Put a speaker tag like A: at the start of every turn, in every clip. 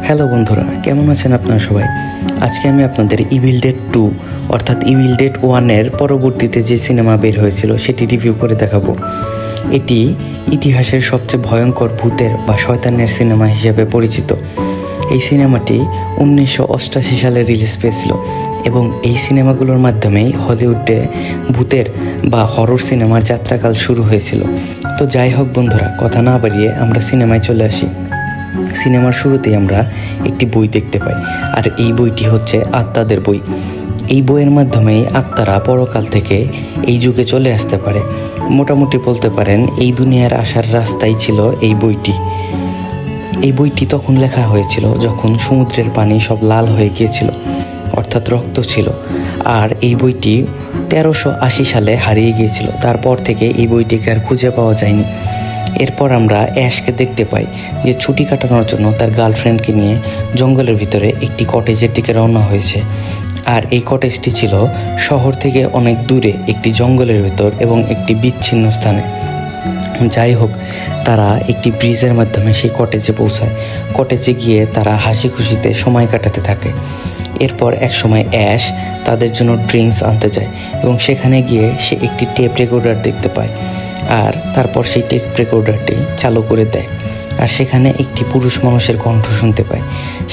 A: Hello বন্ধুরা, কেমন আছেন আপনারা সবাই? আজকে আমি আপনাদের ইভিল ডেড 2 অর্থাৎ ইভিল ডেড 1-এর পরবর্তীতে যে সিনেমা বের হয়েছিল সেটি রিভিউ করে দেখাবো। এটি ইতিহাসের সবচেয়ে ভয়ঙ্কর ভূতের বা শয়তানের সিনেমা হিসেবে পরিচিত। এই সিনেমাটি 1988 সালে রিলিজ পেয়েছিল এবং এই সিনেমাগুলোর মাধ্যমেই হলিউডে ভূতের বা হরর সিনেমার যাত্রাকাল শুরু হয়েছিল। তো যাই হোক বন্ধুরা, কথা না বাড়িয়ে আমরা সিনেমায় চলে আসি। সিনেমার শুরুতেই আমরা একটি বই দেখতে পাই, আর এই বইটি হচ্ছে আত্মাদের বই। এই বইয়ের মাধ্যমেই আত্মারা পরকাল থেকে এই যুগে চলে আসতে পারে। মোটামুটি বলতে পারেন এই দুনিয়ার আসার রাস্তাই ছিল এই বইটি। এই বইটি তখন লেখা হয়েছিল যখন সমুদ্রের পানি সব লাল হয়ে গিয়েছিল, অর্থাৎ রক্ত ছিল। আর এই বইটি 1380 সালে হারিয়ে গিয়েছিল। তারপর থেকে এই বইটিকে আর খুঁজে পাওয়া যায়নি। এরপর আমরা অ্যাশকে দেখতে পাই যে ছুটি কাটানোর জন্য তার গার্লফ্রেন্ডকে নিয়ে জঙ্গলের ভিতরে একটি কটেজের দিকে রওনা হয়েছে। আর এই কটেজটি ছিল শহর থেকে অনেক দূরে একটি জঙ্গলের ভিতর এবং একটি বিচ্ছিন্ন স্থানে। যাই হোক, তারা একটি ব্রিজের মাধ্যমে সেই কটেজে পৌঁছায়। কটেজে গিয়ে তারা হাসি খুশিতে সময় কাটাতে থাকে। এরপর এক সময় অ্যাশ তাদের জন্য ড্রিঙ্কস আনতে যায় এবং সেখানে গিয়ে সে একটি টেপ রেকর্ডার দেখতে পায়। আর তারপর সেই টেপ রেকর্ডারটি চালু করে দেয়, আর সেখানে একটি পুরুষ মানুষের কণ্ঠ শুনতে পায়।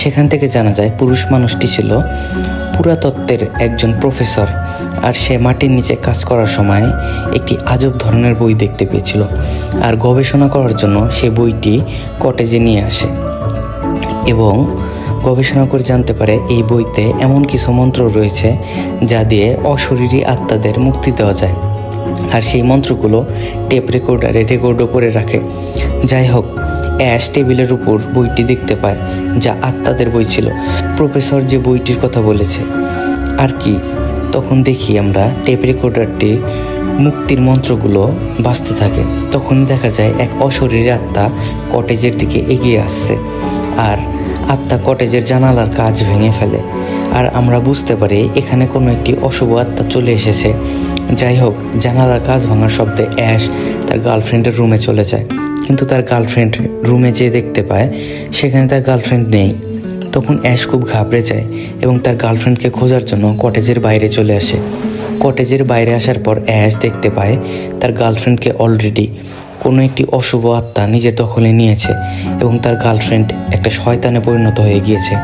A: সেখান থেকে জানা যায় পুরুষ মানুষটি ছিল পুরাতত্ত্বের একজন প্রফেসর, আর সে মাটির নিচে কাজ করার সময় একটি আজব ধরনের বই দেখতে পেয়েছিল। আর গবেষণা করার জন্য সে বইটি কটেজে নিয়ে আসে এবং গবেষণা করে জানতে পারে এই বইতে এমন কিছু মন্ত্র রয়েছে যা দিয়ে অশরীরী আত্মাদের মুক্তি দেওয়া যায়। আর সেই মন্ত্রগুলো টেপ রেকর্ডারে রেকর্ডও করে রাখে। যাই হোক, অ্যাশ টেবিলের উপর বইটি দেখতে পায় যা আত্মাদের বই ছিল, প্রফেসর যে বইটির কথা বলেছে আর কি। তখন দেখি আমরা টেপ রেকর্ডারটির মুক্তির মন্ত্রগুলো বাজতে থাকে। তখনই দেখা যায় এক অশরীরী আত্মা কটেজের দিকে এগিয়ে আসছে, আর আত্মা কটেজের জানালার কাঁচ ভেঙে ফেলে। আর আমরা বুঝতে পারি এখানে কোনো একটি অশুভ আত্মা চলে এসেছে। যাই হোক, জানালার কাঁচ ভাঙার শব্দে অ্যাশ তার গার্লফ্রেন্ডের রুমে চলে যায়, কিন্তু তার গার্লফ্রেন্ড রুমে যেয়ে দেখতে পায় সেখানে তার গার্লফ্রেন্ড নেই। তখন অ্যাশ খুব ঘাবড়ে যায় এবং তার গার্লফ্রেন্ডকে খোঁজার জন্য কটেজের বাইরে চলে আসে। কটেজের বাইরে আসার পর অ্যাশ দেখতে পায় তার গার্লফ্রেন্ডকে অলরেডি কোনো একটি অশুভ আত্মা নিজের দখলে নিয়েছে এবং তার গার্লফ্রেন্ড একটা শয়তানে পরিণত হয়ে গিয়েছে।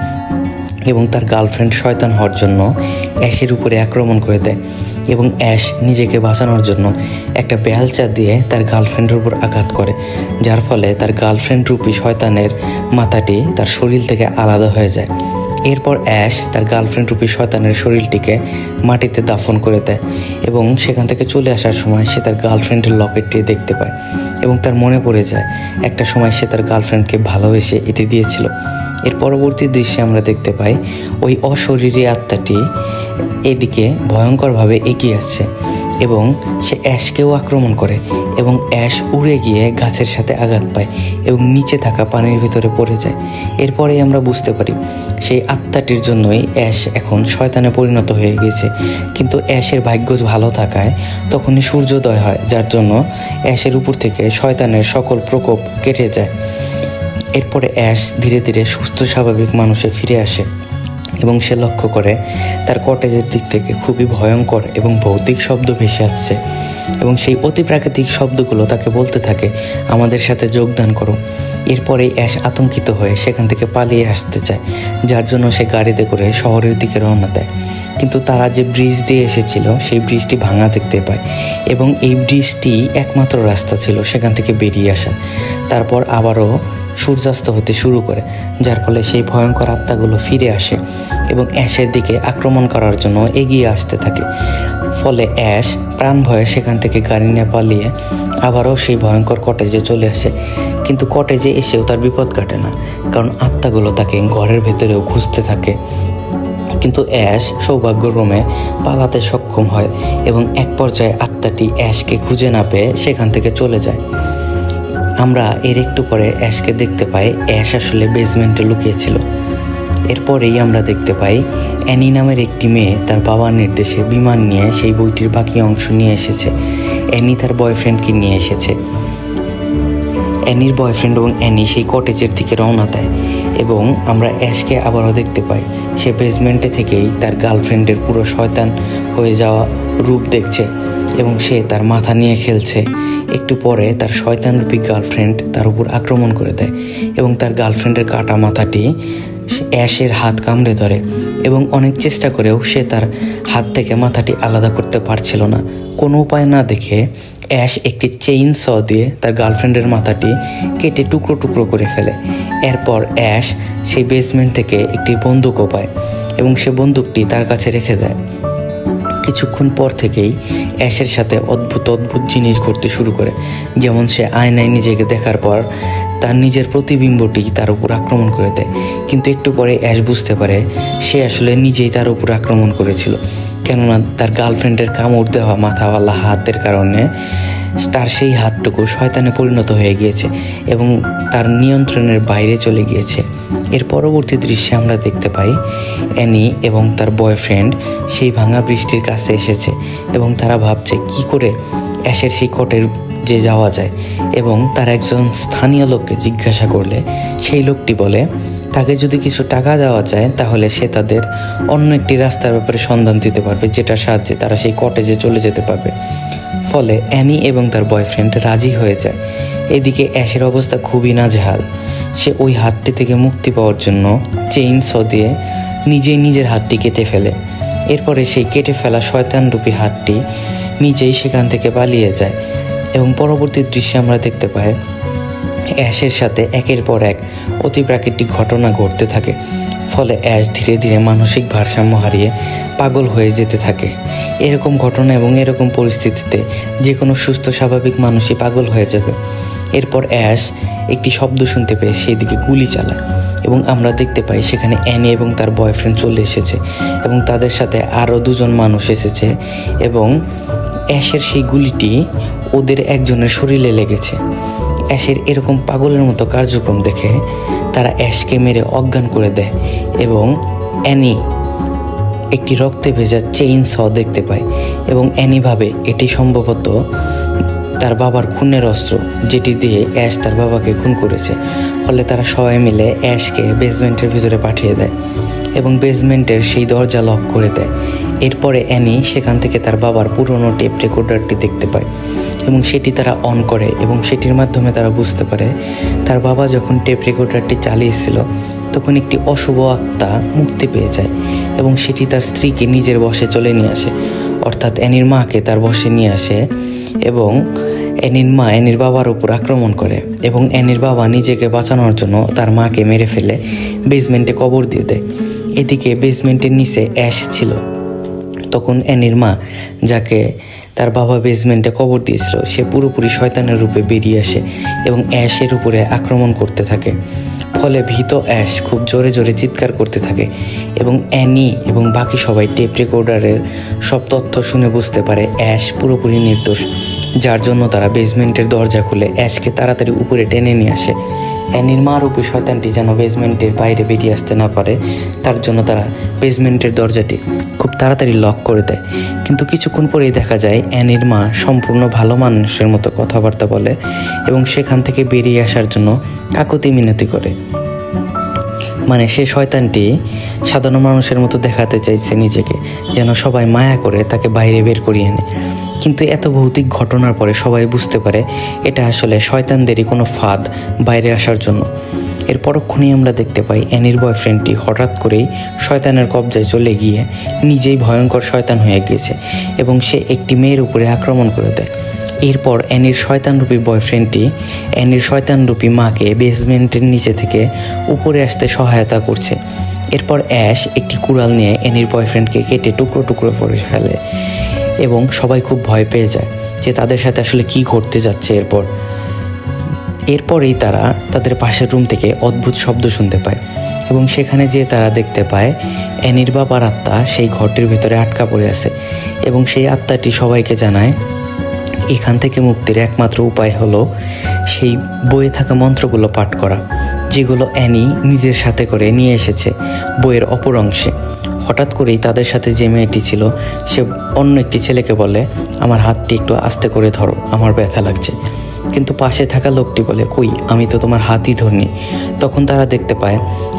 A: এবং তার গার্লফ্রেন্ড শয়তান হওয়ার জন্য অ্যাশের উপরে আক্রমণ করে দেয় এবং অ্যাশ নিজেকে বাঁচানোর জন্য একটা বেলচা দিয়ে তার গার্লফ্রেন্ডের উপর আঘাত করে, যার ফলে তার গার্লফ্রেন্ড রূপী শয়তানের মাথাটি তার শরীর থেকে আলাদা হয়ে যায়। এরপর অ্যাশ তার গার্লফ্রেন্ড রূপী শয়তানের শরীরটিকে মাটিতে দাফন করে দেয় এবং সেখান থেকে চলে আসার সময় সে তার গার্লফ্রেন্ডের লকেটটি দেখতে পায় এবং তার মনে পড়ে যায় একটা সময় সে তার গার্লফ্রেন্ডকে ভালোবেসে এটি দিয়েছিল। এর পরবর্তী দৃশ্যে আমরা দেখতে পাই ওই অশরীরী আত্মাটি এদিকে ভয়ঙ্করভাবে এগিয়ে আসছে এবং সে অ্যাশকেও আক্রমণ করে এবং অ্যাশ উড়ে গিয়ে গাছের সাথে আঘাত পায় এবং নিচে থাকা পানির ভিতরে পড়ে যায়। এরপরেই আমরা বুঝতে পারি সেই আত্মাটির জন্যই অ্যাশ এখন শয়তানে পরিণত হয়ে গিয়েছে। কিন্তু অ্যাশের ভাগ্য ভালো থাকায় তখনই সূর্যোদয় হয়, যার জন্য অ্যাশের উপর থেকে শয়তানের সকল প্রকোপ কেটে যায়। এরপরে অ্যাশ ধীরে ধীরে সুস্থ স্বাভাবিক মানুষে ফিরে আসে এবং সে লক্ষ্য করে তার কটেজের দিক থেকে খুবই ভয়ঙ্কর এবং ভৌতিক শব্দ ভেসে আসছে এবং সেই অতি প্রাকৃতিক শব্দগুলো তাকে বলতে থাকে, আমাদের সাথে যোগদান করো। এরপরেই অ্যাশ আতঙ্কিত হয়ে সেখান থেকে পালিয়ে আসতে চায়, যার জন্য সে গাড়িতে করে শহরের দিকে রওনা দেয়। কিন্তু তারা যে ব্রিজ দিয়ে এসেছিল সেই ব্রিজটি ভাঙা দেখতে পায় এবং এই ব্রিজটি একমাত্র রাস্তা ছিল সেখান থেকে বেরিয়ে আসা। তারপর আবারও সূর্যাস্ত হতে শুরু করে, যার ফলে সেই ভয়ঙ্কর আত্মাগুলো ফিরে আসে এবং অ্যাশের দিকে আক্রমণ করার জন্য এগিয়ে আসতে থাকে। ফলে অ্যাশ প্রাণ ভয়ে সেখান থেকে গাড়ি নিয়ে পালিয়ে আবারও সেই ভয়ঙ্কর কটেজে চলে আসে। কিন্তু কটেজে এসেও তার বিপদ কাটে না, কারণ আত্মাগুলো তাকে ঘরের ভেতরেও খুঁজতে থাকে। কিন্তু অ্যাশ সৌভাগ্যক্রমে পালাতে সক্ষম হয় এবং এক পর্যায়ে আত্মাটি অ্যাশকে খুঁজে না পেয়ে সেখান থেকে চলে যায়। আমরা এর একটু পরে অ্যাশকে দেখতে পাই অ্যাশ আসলে বেসমেন্টে লুকিয়েছিল। এরপরেই আমরা দেখতে পাই অ্যানি নামের একটি মেয়ে তার বাবার নির্দেশে বিমান নিয়ে সেই বইটির বাকি অংশ নিয়ে এসেছে। অ্যানি তার বয়ফ্রেন্ডকে নিয়ে এসেছে। অ্যানির বয়ফ্রেন্ড এবং অ্যানি সেই কটেজের দিকে রওনা দেয় এবং আমরা অ্যাশকে আবারও দেখতে পাই সে বেসমেন্টে থেকেই তার গার্লফ্রেন্ডের পুরো শয়তান হয়ে যাওয়া রূপ দেখছে এবং সে তার মাথা নিয়ে খেলছে। একটু পরে তার শয়তানরূপী গার্লফ্রেন্ড তার উপর আক্রমণ করে দেয় এবং তার গার্লফ্রেন্ডের কাটা মাথাটি অ্যাশের হাত কামড়ে ধরে এবং অনেক চেষ্টা করেও সে তার হাত থেকে মাথাটি আলাদা করতে পারছিল না। কোনো উপায় না দেখে অ্যাশ একটি চেইন স দিয়ে তার গার্লফ্রেন্ডের মাথাটি কেটে টুকরো টুকরো করে ফেলে। এরপর অ্যাশ সেই বেসমেন্ট থেকে একটি বন্দুকও পায় এবং সে বন্দুকটি তার কাছে রেখে দেয়। কিছুক্ষণ পর থেকেই অ্যাশের সাথে অদ্ভুত অদ্ভুত জিনিস ঘটতে শুরু করে, যেমন সে আয়নায় নিজেকে দেখার পর তার নিজের প্রতিবিম্বটি তার উপর আক্রমণ করে দেয়। কিন্তু একটু পরে অ্যাশ বুঝতে পারে সে আসলে নিজেই তার উপর আক্রমণ করেছিল, কেননা তার গার্লফ্রেন্ডের কামড় দেওয়া মাথাওয়ালা হাতের কারণে তার সেই হাতটুকু শয়তানে পরিণত হয়ে গিয়েছে এবং তার নিয়ন্ত্রণের বাইরে চলে গিয়েছে। এর পরবর্তী দৃশ্যে আমরা দেখতে পাই অ্যানি এবং তার বয়ফ্রেন্ড সেই ভাঙা বৃষ্টির কাছে এসেছে এবং তারা ভাবছে কি করে অ্যাশের সেই কোটের যে যাওয়া যায়। এবং তার একজন স্থানীয় লোককে জিজ্ঞাসা করলে সেই লোকটি বলে তাকে যদি কিছু টাকা দেওয়া যায় তাহলে সে তাদের অন্য একটি রাস্তার ব্যাপারে সন্ধান দিতে পারবে, যেটার সাহায্যে তারা সেই কটেজে চলে যেতে পারবে। ফলে অ্যানি এবং তার বয়ফ্রেন্ড রাজি হয়ে যায়। এদিকে অ্যাশের অবস্থা খুবই নাজেহাল। সে ওই হাতটি থেকে মুক্তি পাওয়ার জন্য চেইন স দিয়ে নিজেই নিজের হাতটি কেটে ফেলে। এরপরে সেই কেটে ফেলা শয়তানরূপী হাতটি নিজেই সেখান থেকে পালিয়ে যায় এবং পরবর্তী দৃশ্যে আমরা দেখতে পাই অ্যাশের সাথে একের পর এক অতিপ্রাকৃতিক ঘটনা ঘটতে থাকে। ফলে অ্যাশ ধীরে ধীরে মানসিক ভারসাম্য হারিয়ে পাগল হয়ে যেতে থাকে। এরকম ঘটনা এবং এরকম পরিস্থিতিতে যে কোনো সুস্থ স্বাভাবিক মানুষই পাগল হয়ে যাবে। এরপর অ্যাশ একটি শব্দ শুনতে পেয়ে সেই দিকে গুলি চালায় এবং আমরা দেখতে পাই সেখানে অ্যানি এবং তার বয়ফ্রেন্ড চলে এসেছে এবং তাদের সাথে আরও দুজন মানুষ এসেছে এবং অ্যাশের সেই গুলিটি ওদের একজনের শরীরে লেগেছে। অ্যাশের এরকম পাগলের মতো কার্যক্রম দেখে তারা অ্যাশকে মেরে অজ্ঞান করে দেয় এবং অ্যানি একটি রক্তে ভেজা চেইন স দেখতে পায় এবং অ্যানি ভাবে এটি সম্ভবত তার বাবার খুনের অস্ত্র, যেটি দিয়ে অ্যাশ তার বাবাকে খুন করেছে। ফলে তারা সবাই মিলে অ্যাশকে বেসমেন্টের ভিতরে পাঠিয়ে দেয় এবং বেসমেন্টের সেই দরজা লক করে দেয়। এরপরে অ্যানি সেখান থেকে তার বাবার পুরনো টেপ রেকর্ডারটি দেখতে পায় এবং সেটি তারা অন করে এবং সেটির মাধ্যমে তারা বুঝতে পারে তার বাবা যখন টেপ রেকর্ডারটি চালিয়েছিল তখন একটি অশুভ আত্মা মুক্তি পেয়ে যায় এবং সেটি তার স্ত্রীকে নিজের বশে চলে নিয়ে আসে, অর্থাৎ অ্যানির মাকে তার বশে নিয়ে আসে এবং অ্যানির মা অ্যানির বাবার উপর আক্রমণ করে এবং অ্যানির বাবা নিজেকে বাঁচানোর জন্য তার মাকে মেরে ফেলে বেসমেন্টে কবর দিয়ে দেয়। এদিকে বেসমেন্টের নিচে অ্যাশ ছিল। তখন অ্যানির মা, যাকে তার বাবা বেসমেন্টে কবর দিয়েছিল, সে পুরোপুরি শয়তানের রূপে বেরিয়ে আসে এবং অ্যাশের উপরে আক্রমণ করতে থাকে। ফলে ভীত অ্যাশ খুব জোরে জোরে চিৎকার করতে থাকে এবং অ্যানি এবং বাকি সবাই টেপ রেকর্ডারের সব তথ্য শুনে বুঝতে পারে অ্যাশ পুরোপুরি নির্দোষ, যার জন্য তারা বেসমেন্টের দরজা খুলে অ্যাশকে তাড়াতাড়ি উপরে টেনে নিয়ে আসে। অ্যানির মা রূপী শয়তানটি যেন বেসমেন্টের বাইরে বেরিয়ে আসতে না পারে তার জন্য তারা বেসমেন্টের দরজাটি খুব তাড়াতাড়ি লক করে দেয়। কিন্তু কিছুক্ষণ পরেই দেখা যায় অ্যানির মা সম্পূর্ণ ভালো মানুষের মতো কথাবার্তা বলে এবং সেখান থেকে বেরিয়ে আসার জন্য কাকুতি মিনতি করে। মানে সে শয়তানটি সাধারণ মানুষের মতো দেখাতে চাইছে নিজেকে, যেন সবাই মায়া করে তাকে বাইরে বের করিয়ে আনে। কিন্তু এত ভৌতিক ঘটনার পরে সবাই বুঝতে পারে এটা আসলে শয়তানদেরই কোনো ফাঁদ বাইরে আসার জন্য। এর পরক্ষণেই আমরা দেখতে পাই অ্যানির বয়ফ্রেন্ডটি হঠাৎ করেই শয়তানের কবজায় চলে গিয়ে নিজেই ভয়ঙ্কর শয়তান হয়ে গিয়েছে এবং সে একটি মেয়ের উপরে আক্রমণ করে দেয়। এরপর অ্যানির শয়তানরূপী বয়ফ্রেন্ডটি অ্যানির শয়তানরূপী মাকে বেসমেন্টের নিচে থেকে উপরে আসতে সহায়তা করছে। এরপর অ্যাশ একটি কুড়াল নিয়ে অ্যানির বয়ফ্রেন্ডকে কেটে টুকরো টুকরো করে ফেলে এবং সবাই খুব ভয় পেয়ে যায় যে তাদের সাথে আসলে কি ঘটতে যাচ্ছে। এরপরেই তারা তাদের পাশের রুম থেকে অদ্ভুত শব্দ শুনতে পায় এবং সেখানে যেয়ে তারা দেখতে পায় অ্যানির বাবার আত্মা সেই ঘরটির ভিতরে আটকা পড়ে আছে এবং সেই আত্মাটি সবাইকে জানায় এখান থেকে মুক্তির একমাত্র উপায় হলো সেই বইয়ে থাকা মন্ত্রগুলো পাঠ করা, যেগুলো অ্যানি নিজের সাথে করে নিয়ে এসেছে বইয়ের অপর অংশে। হঠাৎ করেই তাদের সাথে যে মেয়েটি ছিল সে অন্য একটি ছেলেকে বলে, আমার হাতটি একটু আস্তে করে ধরো, আমার ব্যথা লাগছে। কিন্তু পাশে থাকা লোকটি বলে, কই, আমি তো তোমার হাতই ধরিনি। তখন তারা দেখতে পায়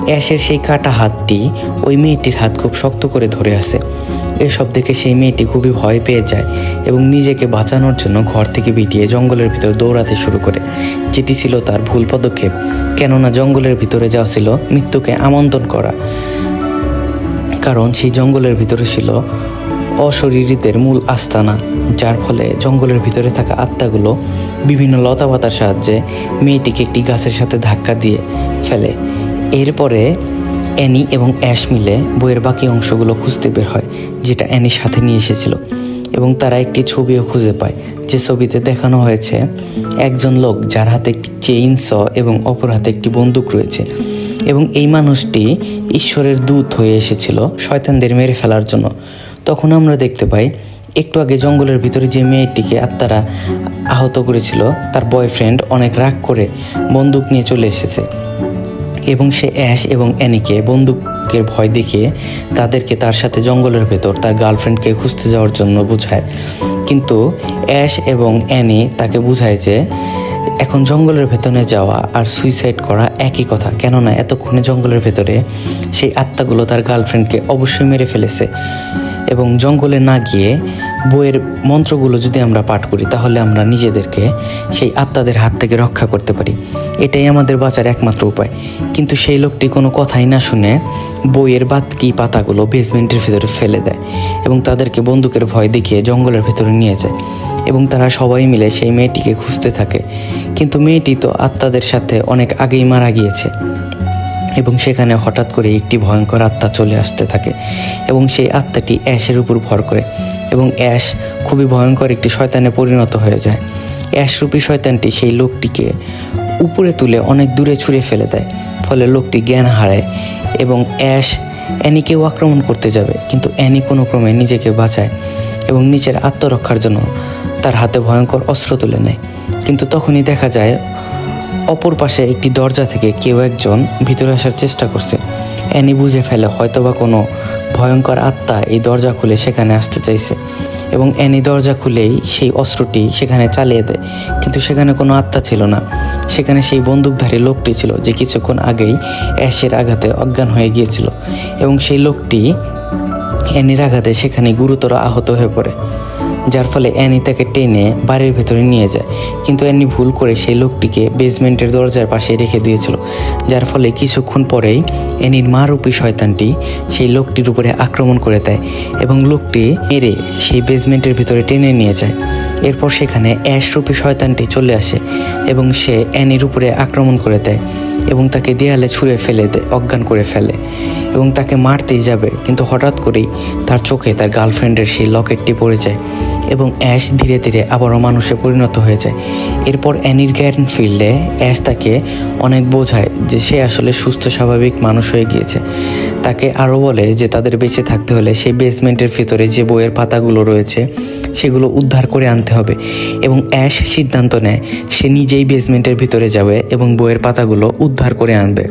A: অ্যাশের সেই কাটা হাতটি ওই মেয়েটির হাত খুব শক্ত করে ধরে আছে। এসব দেখে সেই মেয়েটি খুবই ভয় পেয়ে যায় এবং নিজেকে বাঁচানোর জন্য ঘর থেকে বেরিয়ে জঙ্গলের ভিতর দৌড়াতে শুরু করে, যেটি ছিল তার ভুল পদক্ষেপ। কেননা জঙ্গলের ভিতরে যাওয়া ছিল মৃত্যুকে আমন্ত্রণ করা, কারণ সেই জঙ্গলের ভিতরে ছিল অশরীরীদের মূল আস্তানা, যার ফলে জঙ্গলের ভিতরে থাকা আত্মাগুলো বিভিন্ন লতাপাতার সাহায্যে মেয়েটিকে একটি গাছের সাথে ধাক্কা দিয়ে ফেলে। এরপরে অ্যানি এবং অ্যাশ মিলে বইয়ের বাকি অংশগুলো খুঁজতে বের হয়, যেটা অ্যানি সাথে নিয়ে এসেছিল, এবং তারা একটি ছবিও খুঁজে পায়, যে ছবিতে দেখানো হয়েছে একজন লোক যার হাতে একটি চেইনস এবং অপর হাতে একটি বন্দুক রয়েছে, এবং এই মানুষটি ঈশ্বরের দূত হয়ে এসেছিল শয়তানদের মেরে ফেলার জন্য। তখন আমরা দেখতে পাই একটু আগে জঙ্গলের ভিতরে যে মেয়েটিকে আত্মারা আহত করেছিল তার বয়ফ্রেন্ড অনেক রাগ করে বন্দুক নিয়ে চলে এসেছে, এবং সে অ্যাশ এবং অ্যানিকে বন্দুকের ভয় দেখিয়ে তাদেরকে তার সাথে জঙ্গলের ভেতর তার গার্লফ্রেন্ডকে খুঁজতে যাওয়ার জন্য বোঝায়। কিন্তু অ্যাশ এবং অ্যানি তাকে বোঝায় যে এখন জঙ্গলের ভেতরে যাওয়া আর সুইসাইড করা একই কথা, কেননা এতক্ষণে জঙ্গলের ভেতরে সেই আত্মাগুলো তার গার্লফ্রেন্ডকে অবশ্যই মেরে ফেলেছে, এবং জঙ্গলে না গিয়ে বইয়ের মন্ত্রগুলো যদি আমরা পাঠ করি তাহলে আমরা নিজেদেরকে সেই আত্মাদের হাত থেকে রক্ষা করতে পারি, এটাই আমাদের বাঁচার একমাত্র উপায়। কিন্তু সেই লোকটি কোনো কথাই না শুনে বইয়ের বাকি পাতাগুলো বেসমেন্টের ভেতরে ফেলে দেয় এবং তাদেরকে বন্দুকের ভয় দেখিয়ে জঙ্গলের ভেতরে নিয়ে যায়, এবং তারা সবাই মিলে সেই মেয়েটিকে খুঁজতে থাকে। কিন্তু মেয়েটি তো আত্মাদের সাথে অনেক আগেই মারা গিয়েছে, এবং সেখানে হঠাৎ করে একটি ভয়ঙ্কর আত্মা চলে আসতে থাকে, এবং সেই আত্মাটি অ্যাশের উপর ভর করে, এবং অ্যাশ খুবই ভয়ঙ্কর একটি শয়তানে পরিণত হয়ে যায়। অ্যাশরূপী শয়তানটি সেই লোকটিকে উপরে তুলে অনেক দূরে ছুঁড়ে ফেলে দেয়, ফলে লোকটি জ্ঞান হারায়, এবং অ্যাশ অ্যানিকেও আক্রমণ করতে যাবে, কিন্তু অ্যানি কোনো ক্রমে নিজেকে বাঁচায় এবং নিজের আত্মরক্ষার জন্য তার হাতে ভয়ঙ্কর অস্ত্র তুলে নেয়। কিন্তু তখনই দেখা যায় অপর পাশে একটি দরজা থেকে কেউ একজন ভিতরে আসার চেষ্টা করছে। অ্যানি বুঝে ফেলে হয়তোবা কোনো ভয়ঙ্কর আত্মা এই দরজা খুলে সেখানে আসতে চাইছে, এবং অ্যানি দরজা খুলেই সেই অস্ত্রটি সেখানে চালিয়ে দেয়, কিন্তু সেখানে কোনো আত্মা ছিল না, সেখানে সেই বন্দুকধারী লোকটি ছিল যে কিছুক্ষণ আগেই অ্যাশের আঘাতে অজ্ঞান হয়ে গিয়েছিল, এবং সেই লোকটি অ্যানির আঘাতে সেখানে গুরুতর আহত হয়ে পড়ে, যার ফলে অ্যানি তাকে টেনে বাড়ির ভেতরে নিয়ে যায়। কিন্তু অ্যানি ভুল করে সেই লোকটিকে বেসমেন্টের দরজার পাশে রেখে দিয়েছিল, যার ফলে কিছুক্ষণ পরেই অ্যানির মারূপী শয়তানটি সেই লোকটির উপরে আক্রমণ করে দেয় এবং লোকটি মেরে সেই বেসমেন্টের ভিতরে টেনে নিয়ে যায়। এরপর সেখানে অ্যাশরূপী শয়তানটি চলে আসে এবং সে অ্যানির উপরে আক্রমণ করে দেয় এবং তাকে দেয়ালে ছুঁড়ে ফেলে দেয়, অজ্ঞান করে ফেলে, এবং তাকে মারতেই যাবে, কিন্তু হঠাৎ করেই তার চোখে তার গার্লফ্রেন্ডের সেই লকেটটি পড়ে যায় এবং অ্যাশ ধীরে ধীরে আবারও মানুষে পরিণত হয়ে যায়। এরপর অ্যানির জ্ঞান ফিরলে অ্যাশ তাকে অনেক বোঝায় যে সে আসলে সুস্থ স্বাভাবিক মানুষ হয়ে গিয়েছে। তাকে আরও বলে যে তাদের বেঁচে থাকতে হলে সেই বেসমেন্টের ভিতরে যে বইয়ের পাতাগুলো রয়েছে সেগুলো উদ্ধার করে আনতে হবে, এবং অ্যাশ সিদ্ধান্ত নেয় সে নিজেই বেসমেন্টের ভিতরে যাবে এবং বইয়ের পাতাগুলো উদ্ধার করে আনবে,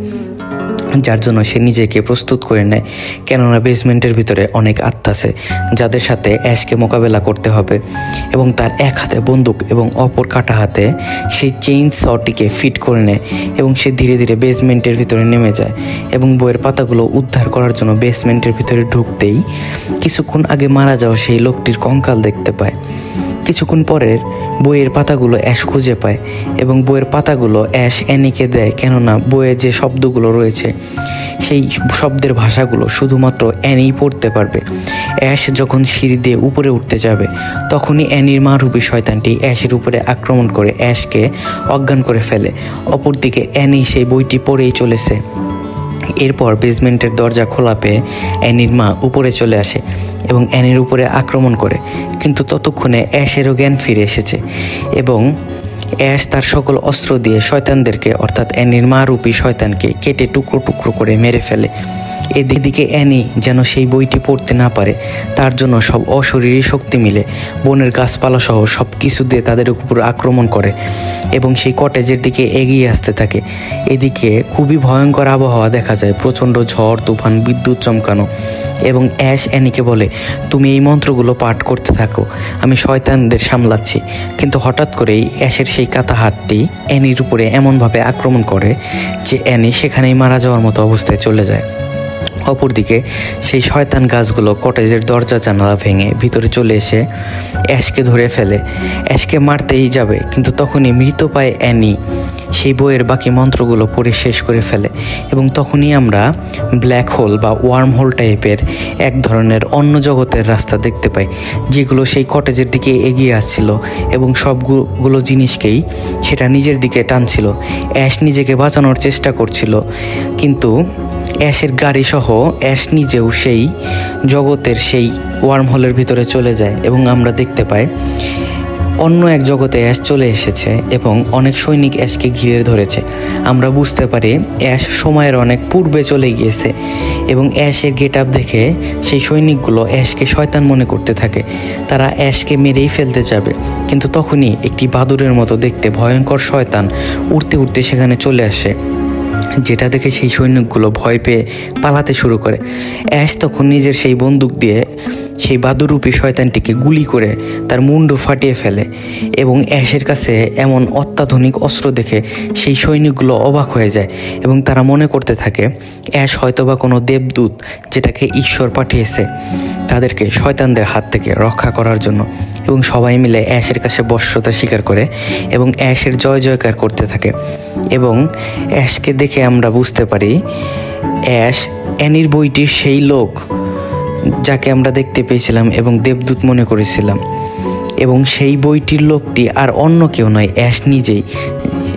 A: যার জন্য সে নিজেকে প্রস্তুত করে নেয়, কেননা বেসমেন্টের ভিতরে অনেক আত্মা আছে যাদের সাথে অ্যাশকে মোকাবেলা করতে হবে। এবং তার এক হাতে বন্দুক এবং অপর কাটা হাতে সেই চেইন সটিকে ফিট করে নেয় এবং সে ধীরে ধীরে বেসমেন্টের ভিতরে নেমে যায় এবং বইয়ের পাতাগুলো উদ্ধার করার জন্য বেসমেন্টের ভিতরে ঢুকতেই কিছুক্ষণ আগে মারা যাওয়া সেই লোকটির কঙ্কাল দেখতে পায়। কিছুক্ষণ পরের বইয়ের পাতাগুলো অ্যাশ খুঁজে পায় এবং বইয়ের পাতাগুলো অ্যাশ অ্যানিকে দেয়, কেননা বইয়ে যে শব্দগুলো রয়েছে সেই শব্দের ভাষাগুলো শুধুমাত্র অ্যানিই পড়তে পারবে। অ্যাশ যখন সিঁড়ি দিয়ে উপরে উঠতে যাবে তখনই অ্যানির মারূপী শয়তানটি অ্যাশের উপরে আক্রমণ করে অ্যাশকে অজ্ঞান করে ফেলে। অপরদিকে অ্যানি সেই বইটি পড়েই চলেছে। এরপর বেসমেন্টের দরজা খোলা পেয়ে অ্যানির মা উপরে চলে আসে এবং অ্যানির উপরে আক্রমণ করে, কিন্তু ততক্ষণে অ্যাশেরও জ্ঞান ফিরে এসেছে এবং অ্যাশ তার সকল অস্ত্র দিয়ে শয়তানদেরকে অর্থাৎ অ্যানির মা রূপী শয়তানকে কেটে টুকরো টুকরো করে মেরে ফেলে। এদিকে অ্যানি যেন সেই বইটি পড়তে না পারে, তার জন্য সব অশরীরী শক্তি মিলে বনের গাছপালা সহ সব কিছু দিয়ে তাদের উপর আক্রমণ করে এবং সেই কটেজের দিকে এগিয়ে আসতে থাকে। এদিকে খুবই ভয়ঙ্কর আবহাওয়া দেখা যায়, প্রচণ্ড ঝড় তুফান, বিদ্যুৎ চমকানো। এবং অ্যাশ অ্যানিকে বলে, তুমি এই মন্ত্রগুলো পাঠ করতে থাকো, আমি শয়তানদের সামলাচ্ছি। কিন্তু হঠাৎ করেই অ্যাশের সেই কাতা হাতটি অ্যানির উপরে এমনভাবে আক্রমণ করে যে অ্যানি সেখানেই মারা যাওয়ার মতো অবস্থায় চলে যায়। অপরদিকে সেই শয়তান গাছগুলো কটেজের দরজা জানালা ভেঙে ভিতরে চলে এসে অ্যাশকে ধরে ফেলে। অ্যাশকে মারতেই যাবে, কিন্তু তখনই মৃত পায় অ্যানি সেই বইয়ের বাকি মন্ত্রগুলো পড়ে শেষ করে ফেলে। এবং তখনই আমরা ব্ল্যাক হোল বা ওয়ার্ম হোল টাইপের এক ধরনের অন্য জগতের রাস্তা দেখতে পাই, যেগুলো সেই কটেজের দিকে এগিয়ে আসছিল এবং সবগুলো জিনিসকেই সেটা নিজের দিকে টানছিল। অ্যাশ নিজেকে বাঁচানোর চেষ্টা করছিল, কিন্তু অ্যাশের গাড়ি সহ অ্যাশ নিজেও সেই জগতের সেই ওয়ার্ম হোলের ভিতরে চলে যায় এবং আমরা দেখতে পাই অন্য এক জগতে অ্যাশ চলে এসেছে এবং অনেক সৈনিক অ্যাশকে ঘিরে ধরেছে। আমরা বুঝতে পারি অ্যাশ সময়ের অনেক পূর্বে চলে গিয়েছে এবং অ্যাশের গেট আপ দেখে সেই সৈনিকগুলো অ্যাশকে শয়তান মনে করতে থাকে। তারা অ্যাশকে মেরেই ফেলতে যাবে, কিন্তু তখনই একটি বাদুড়ের মতো দেখতে ভয়ঙ্কর শয়তান উড়তে উড়তে সেখানে চলে আসে, যেটা দেখে সেই সৈনিকগুলো ভয় পেয়ে পালাতে শুরু করে। অ্যাশ তখন নিজের সেই বন্দুক দিয়ে সেই বাদুরূপী শয়তানটিকে গুলি করে তার মুন্ডু ফাটিয়ে ফেলে এবং অ্যাশের কাছে এমন অত্যাধুনিক অস্ত্র দেখে সেই সৈনিকগুলো অবাক হয়ে যায় এবং তারা মনে করতে থাকে অ্যাশ হয়তোবা কোনো দেবদূত, যেটাকে ঈশ্বর পাঠিয়েছে তাদেরকে শয়তানদের হাত থেকে রক্ষা করার জন্য। এবং সবাই মিলে অ্যাশের কাছে বশ্যতা স্বীকার করে এবং অ্যাশের জয় জয়কার করতে থাকে। এবং অ্যাশকে দেখে আমরা বুঝতে পারি অ্যাশ অ্যানির বইটির সেই লোক যাকে আমরা দেখতে পেয়েছিলাম এবং দেবদূত মনে করেছিলাম। এবং সেই বইটির লোকটি আর অন্য কেউ নয়, অ্যাশ নিজেই।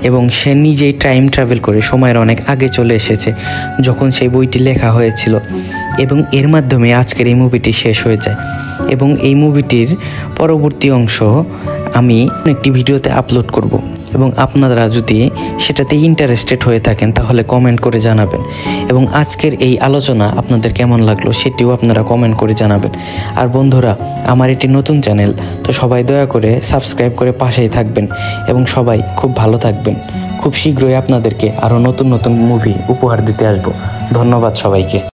A: এবং সে নিজেই টাইম ট্রাভেল করে সময়ের অনেক আগে চলে এসেছে যখন সেই বইটি লেখা হয়েছিল। এবং এর মাধ্যমে আজকের এই মুভিটি শেষ হয়ে যায়। এবং এই মুভিটির পরবর্তী অংশ আমি একটি ভিডিওতে আপলোড করব এবং আপনারা যদি সেটাতে ইন্টারেস্টেড হয়ে থাকেন তাহলে কমেন্ট করে জানাবেন। এবং আজকের এই আলোচনা আপনাদের কেমন লাগলো সেটিও আপনারা কমেন্ট করে জানাবেন। আর বন্ধুরা, আমার এটি নতুন চ্যানেল, তো সবাই দয়া করে সাবস্ক্রাইব করে পাশেই থাকবেন এবং সবাই খুব ভালো থাকবেন। খুব শীঘ্রই আপনাদেরকে আরও নতুন নতুন মুভি উপহার দিতে আসব। ধন্যবাদ সবাইকে।